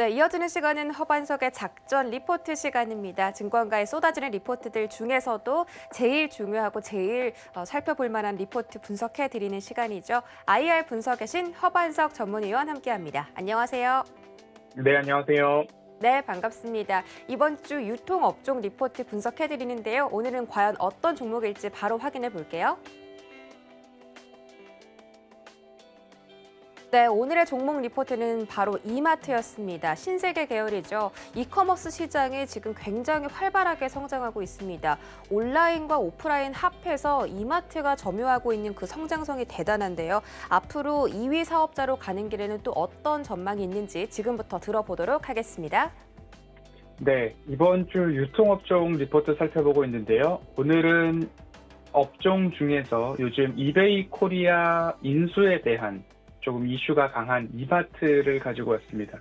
네, 이어지는 시간은 허반석의 작전 리포트 시간입니다. 증권가에 쏟아지는 리포트들 중에서도 제일 중요하고 제일 살펴볼 만한 리포트 분석해드리는 시간이죠. IR 분석의 신 허반석 전문위원 함께합니다. 안녕하세요. 네, 안녕하세요. 네, 반갑습니다. 이번 주 유통업종 리포트 분석해드리는데요. 오늘은 과연 어떤 종목일지 바로 확인해 볼게요. 네, 오늘의 종목 리포트는 바로 이마트였습니다. 신세계 계열이죠. 이커머스 시장이 지금 굉장히 활발하게 성장하고 있습니다. 온라인과 오프라인 합해서 이마트가 점유하고 있는 그 성장성이 대단한데요. 앞으로 2위 사업자로 가는 길에는 또 어떤 전망이 있는지 지금부터 들어보도록 하겠습니다. 네, 이번 주 유통업종 리포트 살펴보고 있는데요. 오늘은 업종 중에서 요즘 이베이 코리아 인수에 대한 조금 이슈가 강한 이마트를 가지고 왔습니다.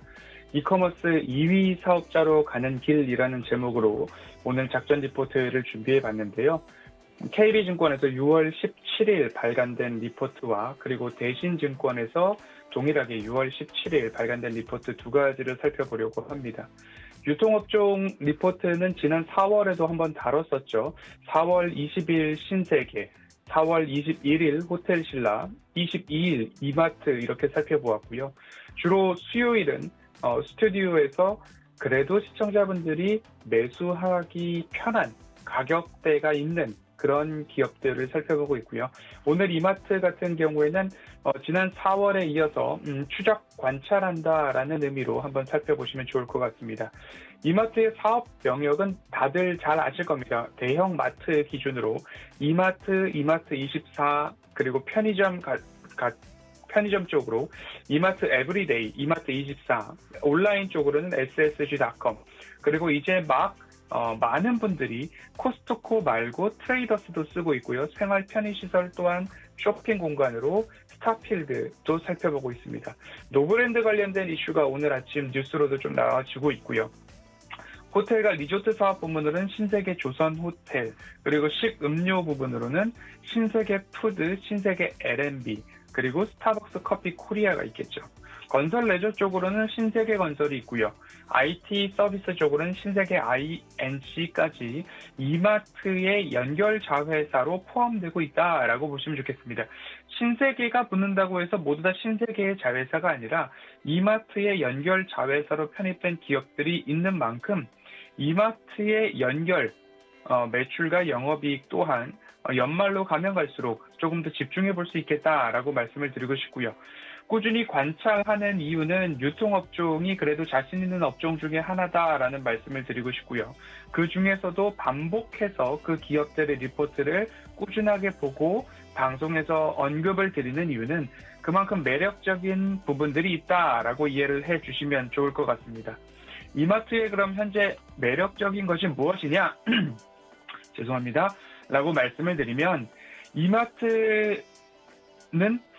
이커머스 2위 사업자로 가는 길이라는 제목으로 오늘 작전 리포트를 준비해 봤는데요. KB증권에서 6월 17일 발간된 리포트와 그리고 대신증권에서 동일하게 6월 17일 발간된 리포트 두 가지를 살펴보려고 합니다. 유통업종 리포트는 지난 4월에도 한번 다뤘었죠. 4월 20일 신세계, 4월 21일 호텔신라, 22일 이마트 이렇게 살펴보았고요. 주로 수요일은 스튜디오에서 그래도 시청자분들이 매수하기 편한 가격대가 있는 그런 기업들을 살펴보고 있고요. 오늘 이마트 같은 경우에는 지난 4월에 이어서 추적 관찰한다라는 의미로 한번 살펴보시면 좋을 것 같습니다. 이마트의 사업 영역은 다들 잘 아실 겁니다. 대형 마트 기준으로 이마트, 이마트24 그리고 편의점 쪽으로 이마트 에브리데이, 이마트24, 온라인 쪽으로는 ssg.com, 그리고 이제 많은 분들이 코스트코 말고 트레이더스도 쓰고 있고요. 생활 편의시설 또한 쇼핑 공간으로 스타필드도 살펴보고 있습니다. 노브랜드 관련된 이슈가 오늘 아침 뉴스로도 좀 나와지고 있고요. 호텔과 리조트 사업 부문으로는 신세계 조선호텔, 그리고 식음료 부분으로는 신세계 푸드, 신세계 L&B, 그리고 스타벅스 커피 코리아가 있겠죠. 건설 레저 쪽으로는 신세계 건설이 있고요. IT 서비스 쪽으로는 신세계 INC까지 이마트의 연결 자회사로 포함되고 있다라고 보시면 좋겠습니다. 신세계가 붙는다고 해서 모두 다 신세계의 자회사가 아니라 이마트의 연결 자회사로 편입된 기업들이 있는 만큼 이마트의 연결, 매출과 영업이익 또한 연말로 가면 갈수록 조금 더 집중해 볼 수 있겠다라고 말씀을 드리고 싶고요. 꾸준히 관찰하는 이유는 유통업종이 그래도 자신 있는 업종 중에 하나다라는 말씀을 드리고 싶고요. 그 중에서도 반복해서 그 기업들의 리포트를 꾸준하게 보고 방송에서 언급을 드리는 이유는 그만큼 매력적인 부분들이 있다라고 이해를 해 주시면 좋을 것 같습니다. 이마트의 그럼 현재 매력적인 것이 무엇이냐? 죄송합니다. 라고 말씀을 드리면 이마트는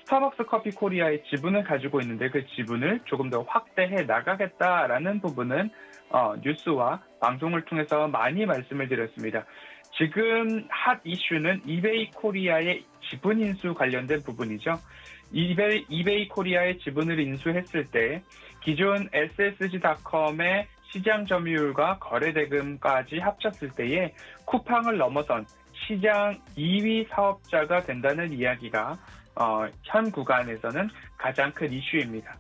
스타벅스 커피 코리아의 지분을 가지고 있는데 그 지분을 조금 더 확대해 나가겠다라는 부분은 뉴스와 방송을 통해서 많이 말씀을 드렸습니다. 지금 핫 이슈는 이베이 코리아의 지분 인수 관련된 부분이죠. 이베이 코리아의 지분을 인수했을 때 기존 ssg.com의 시장 점유율과 거래 대금까지 합쳤을 때에 쿠팡을 넘어선 시장 2위 사업자가 된다는 이야기가 현 구간에서는 가장 큰 이슈입니다.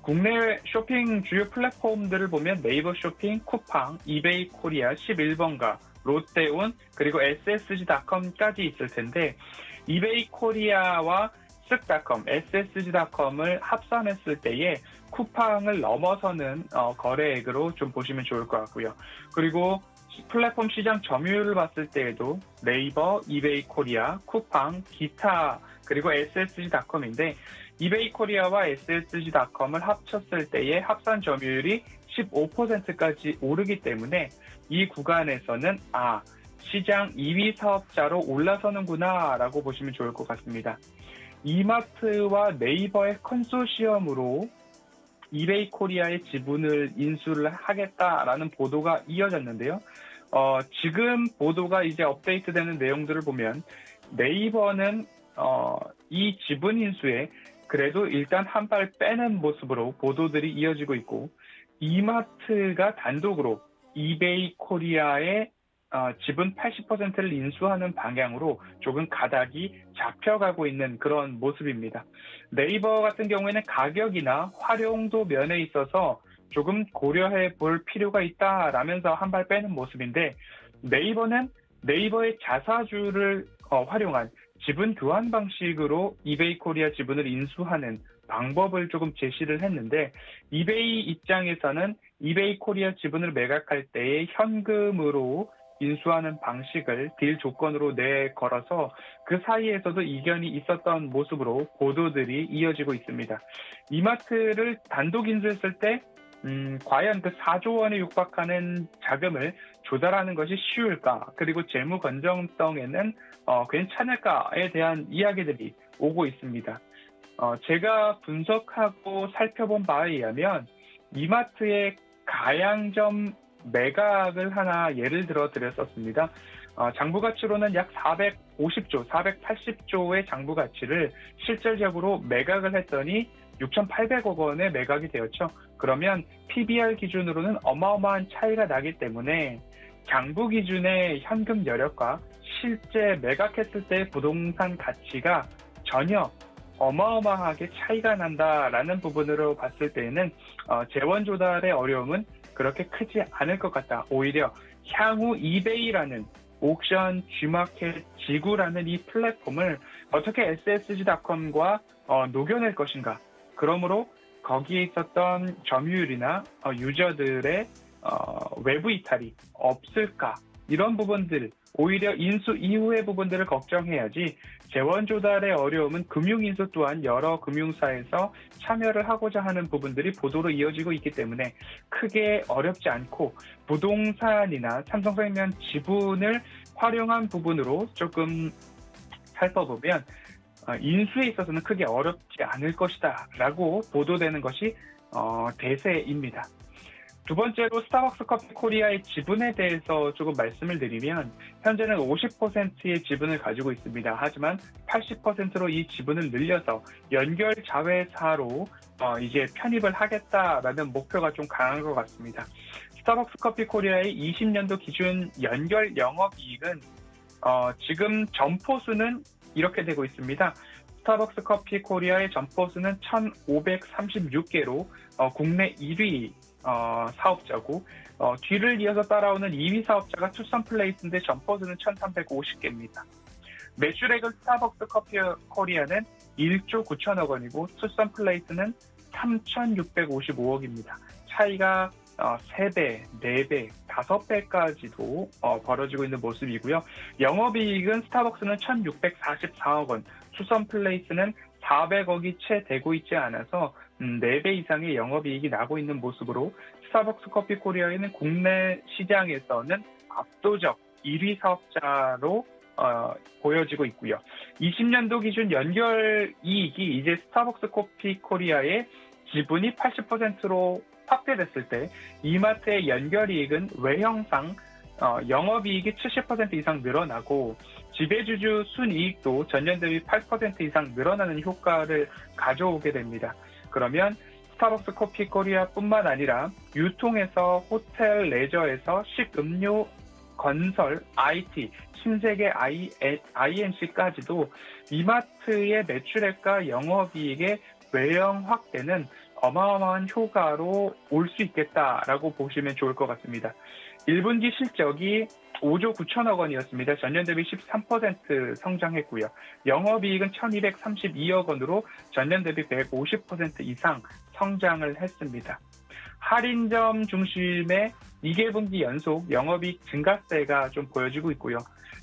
국내 쇼핑 주요 플랫폼들을 보면 네이버 쇼핑, 쿠팡, 이베이 코리아, 11번가, 롯데온, 그리고 ssg.com까지 있을 텐데 이베이 코리아와 쓱닷컴, ssg.com을 합산했을 때에 쿠팡을 넘어서는 거래액으로 좀 보시면 좋을 것 같고요. 그리고 플랫폼 시장 점유율을 봤을 때에도 네이버, 이베이 코리아, 쿠팡, 기타, 그리고 ssg.com인데 이베이 코리아와 ssg.com을 합쳤을 때의 합산 점유율이 15%까지 오르기 때문에 이 구간에서는 시장 2위 사업자로 올라서는구나 라고 보시면 좋을 것 같습니다. 이마트와 네이버의 컨소시엄으로 이베이 코리아의 지분을 인수를 하겠다라는 보도가 이어졌는데요. 지금 보도가 이제 업데이트되는 내용들을 보면 네이버는 이 지분 인수에 그래도 일단 한 발 빼는 모습으로 보도들이 이어지고 있고 이마트가 단독으로 이베이 코리아의 지분 80%를 인수하는 방향으로 조금 가닥이 잡혀가고 있는 그런 모습입니다. 네이버 같은 경우에는 가격이나 활용도 면에 있어서 조금 고려해 볼 필요가 있다라면서 한 발 빼는 모습인데, 네이버는 네이버의 자사주를 활용한 지분 교환 방식으로 이베이 코리아 지분을 인수하는 방법을 조금 제시를 했는데, 이베이 입장에서는 이베이 코리아 지분을 매각할 때에 현금으로 인수하는 방식을 딜 조건으로 내걸어서 그 사이에서도 이견이 있었던 모습으로 보도들이 이어지고 있습니다. 이마트를 단독 인수했을 때 과연 그 4조 원에 육박하는 자금을 조달하는 것이 쉬울까? 그리고 재무 건전성에는 괜찮을까에 대한 이야기들이 오고 있습니다. 제가 분석하고 살펴본 바에 의하면 이마트의 가양점 매각을 하나 예를 들어 드렸었습니다. 장부 가치로는 약 450조, 480조의 장부 가치를 실질적으로 매각을 했더니 6,800억 원에 매각이 되었죠. 그러면 PBR 기준으로는 어마어마한 차이가 나기 때문에 장부 기준의 현금 여력과 실제 매각했을 때 부동산 가치가 전혀 어마어마하게 차이가 난다라는 부분으로 봤을 때에는 재원 조달의 어려움은 그렇게 크지 않을 것 같다. 오히려 향후 이베이라는 옥션, G마켓, 지구라는 이 플랫폼을 어떻게 SSG.com과 녹여낼 것인가. 그러므로 거기에 있었던 점유율이나 유저들의 외부 이탈이 없을까. 이런 부분들, 오히려 인수 이후의 부분들을 걱정해야지 재원 조달의 어려움은 금융인수 또한 여러 금융사에서 참여를 하고자 하는 부분들이 보도로 이어지고 있기 때문에 크게 어렵지 않고 부동산이나 삼성생명 지분을 활용한 부분으로 조금 살펴보면 인수에 있어서는 크게 어렵지 않을 것이다 라고 보도되는 것이 대세입니다. 두 번째로 스타벅스 커피 코리아의 지분에 대해서 조금 말씀을 드리면 현재는 50%의 지분을 가지고 있습니다. 하지만 80%로 이 지분을 늘려서 연결 자회사로 이제 편입을 하겠다라는 목표가 좀 강한 것 같습니다. 스타벅스 커피 코리아의 20년도 기준 연결 영업이익은 지금 점포 수는 이렇게 되고 있습니다. 스타벅스 커피 코리아의 점포 수는 1,536개로 국내 1위 사업자고 뒤를 이어서 따라오는 2위 사업자가 투썸 플레이스인데 점포 수는 1,350개입니다. 매출액은 스타벅스 커피 코리아는 1조 9천억 원이고 투썸 플레이스는 3,655억입니다. 차이가 3배, 4배, 5배까지도 벌어지고 있는 모습이고요. 영업이익은 스타벅스는 1,644억 원, 투썸 플레이스는 400억이 채 되고 있지 않아서 4배 이상의 영업이익이 나고 있는 모습으로 스타벅스 커피 코리아에는 국내 시장에서는 압도적 1위 사업자로 보여지고 있고요. 20년도 기준 연결이익이 이제 스타벅스 커피 코리아의 지분이 80%로 확대됐을 때 이마트의 연결이익은 외형상 영업이익이 70% 이상 늘어나고 지배주주 순이익도 전년 대비 8% 이상 늘어나는 효과를 가져오게 됩니다. 그러면 스타벅스 커피 코리아뿐만 아니라 유통에서 호텔 레저에서 식음료 건설, IT, 신세계 INC까지도 이마트의 매출액과 영업이익의 외형 확대는 어마어마한 효과로 올 수 있겠다라고 보시면 좋을 것 같습니다. 1분기 실적이 5조 9천억 원이었습니다. 전년 대비 13% 성장했고요. 영업이익은 1,232억 원으로 전년 대비 150% 이상 성장을 했습니다. 할인점 중심의 2개분기 연속 영업이익 증가세가 좀 보여지고 있고요.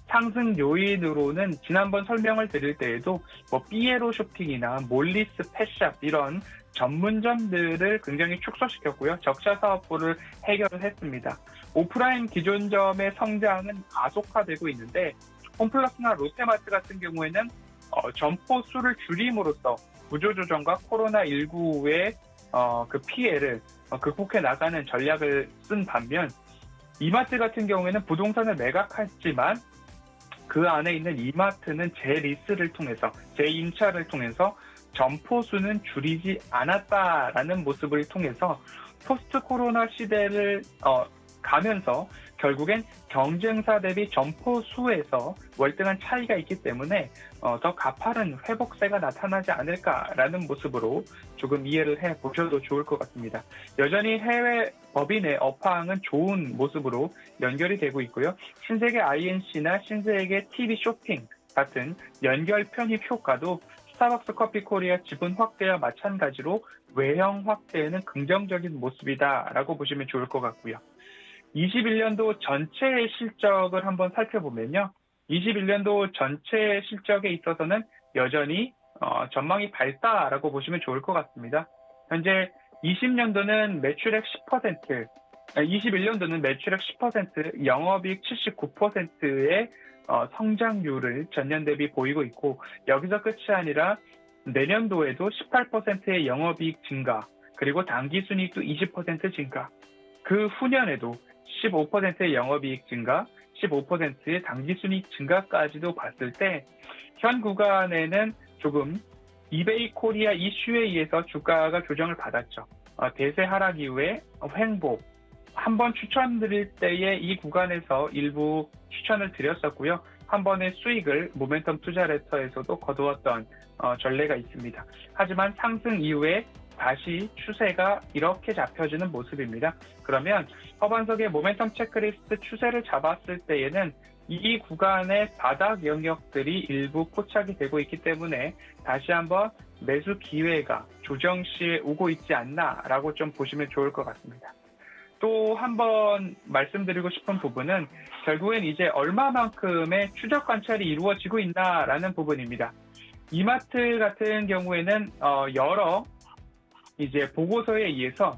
상승 요인으로는 지난번 설명을 드릴 때에도 삐에로 쇼핑이나 몰리스 펫샵 이런 전문점들을 굉장히 축소시켰고요. 적자 사업부를 해결을 했습니다. 오프라인 기존점의 성장은 가속화되고 있는데 홈플러스나 롯데마트 같은 경우에는 점포 수를 줄임으로써 구조조정과 코로나19의 그 피해를 극복해 나가는 전략을 쓴 반면 이마트 같은 경우에는 부동산을 매각했지만 그 안에 있는 이마트는 재리스를 통해서 재임차를 통해서 점포 수는 줄이지 않았다라는 모습을 통해서 포스트 코로나 시대를 가면서 결국엔 경쟁사 대비 점포 수에서 월등한 차이가 있기 때문에 더 가파른 회복세가 나타나지 않을까라는 모습으로 조금 이해를 해보셔도 좋을 것 같습니다. 여전히 해외 법인의 업황은 좋은 모습으로 연결이 되고 있고요. 신세계 INC나 신세계 TV 쇼핑 같은 연결 편입 효과도 스타벅스 커피 코리아 지분 확대와 마찬가지로 외형 확대에는 긍정적인 모습이다라고 보시면 좋을 것 같고요. 21년도 전체의 실적을 한번 살펴보면요. 21년도 전체 실적에 있어서는 여전히 전망이 밝다라고 보시면 좋을 것 같습니다. 현재 20년도는 매출액 10%, 21년도는 매출액 10%, 영업이익 79%의 성장률을 전년 대비 보이고 있고, 여기서 끝이 아니라 내년도에도 18%의 영업이익 증가, 그리고 당기순이익도 20% 증가, 그 후년에도 15%의 영업이익 증가, 15%의 당기순이익 증가까지도 봤을 때 현 구간에는 조금 이베이 코리아 이슈에 의해서 주가가 조정을 받았죠. 대세 하락 이후에 횡보, 한번 추천드릴 때에 이 구간에서 일부 추천을 드렸었고요. 한 번의 수익을 모멘텀 투자 레터에서도 거두었던 전례가 있습니다. 하지만 상승 이후에 다시 추세가 이렇게 잡혀지는 모습입니다. 그러면 허반석의 모멘텀 체크리스트 추세를 잡았을 때에는 이 구간의 바닥 영역들이 일부 포착이 되고 있기 때문에 다시 한번 매수 기회가 조정 시에 오고 있지 않나라고 좀 보시면 좋을 것 같습니다. 또 한 번 말씀드리고 싶은 부분은 결국엔 이제 얼마만큼의 추적 관찰이 이루어지고 있나라는 부분입니다. 이마트 같은 경우에는 여러 이제 보고서에 의해서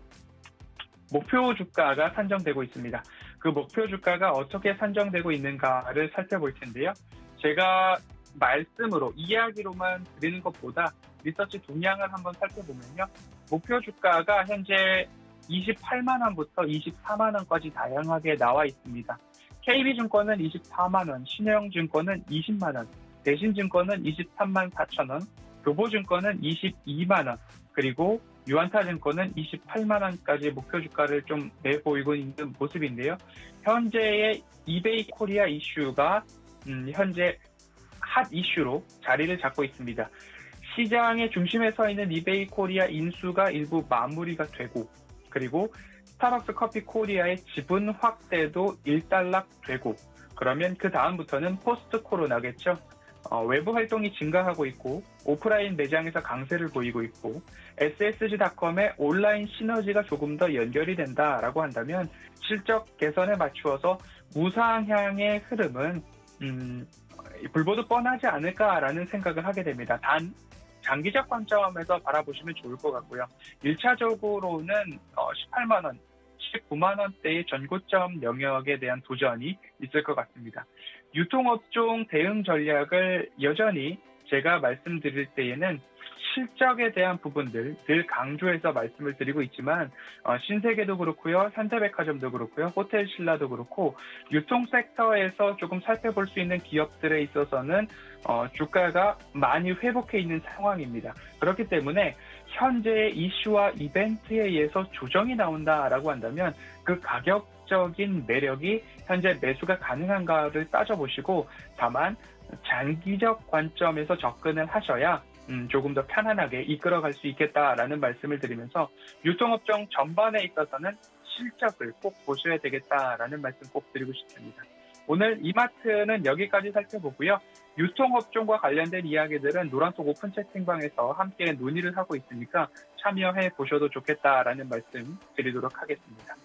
목표 주가가 산정되고 있습니다. 그 목표 주가가 어떻게 산정되고 있는가를 살펴볼 텐데요. 제가 말씀으로 이야기로만 드리는 것보다 리서치 동향을 한번 살펴보면요. 목표 주가가 현재 28만 원부터 24만 원까지 다양하게 나와 있습니다. KB증권은 24만 원, 신영증권은 20만 원, 대신증권은 23만 4천 원, 교보증권은 22만 원, 그리고 유안타증권은 28만 원까지 목표 주가를 좀 내보이고 있는 모습인데요. 현재의 이베이 코리아 이슈가 현재 핫 이슈로 자리를 잡고 있습니다. 시장의 중심에 서 있는 이베이 코리아 인수가 일부 마무리가 되고, 그리고 스타벅스 커피 코리아의 지분 확대도 일단락되고, 그러면 그 다음부터는 포스트 코로나겠죠. 외부 활동이 증가하고 있고 오프라인 매장에서 강세를 보이고 있고 SSG닷컴의 온라인 시너지가 조금 더 연결이 된다라고 한다면 실적 개선에 맞추어서 우상향의 흐름은 불보듯 뻔하지 않을까라는 생각을 하게 됩니다. 단 장기적 관점에서 바라보시면 좋을 것 같고요. 1차적으로는 18만 원, 19만 원대의 전고점 영역에 대한 도전이 있을 것 같습니다. 유통업종 대응 전략을 여전히 제가 말씀드릴 때에는 실적에 대한 부분들 늘 강조해서 말씀을 드리고 있지만 신세계도 그렇고요, 현대백화점도 그렇고요, 호텔신라도 그렇고 유통 섹터에서 조금 살펴볼 수 있는 기업들에 있어서는 주가가 많이 회복해 있는 상황입니다. 그렇기 때문에 현재의 이슈와 이벤트에 의해서 조정이 나온다라고 한다면 그 가격적인 매력이 현재 매수가 가능한가를 따져보시고 다만 장기적 관점에서 접근을 하셔야 조금 더 편안하게 이끌어갈 수 있겠다라는 말씀을 드리면서 유통업종 전반에 있어서는 실적을 꼭 보셔야 되겠다라는 말씀 꼭 드리고 싶습니다. 오늘 이마트는 여기까지 살펴보고요. 유통업종과 관련된 이야기들은 노란톡 오픈 채팅방에서 함께 논의를 하고 있으니까 참여해 보셔도 좋겠다라는 말씀 드리도록 하겠습니다.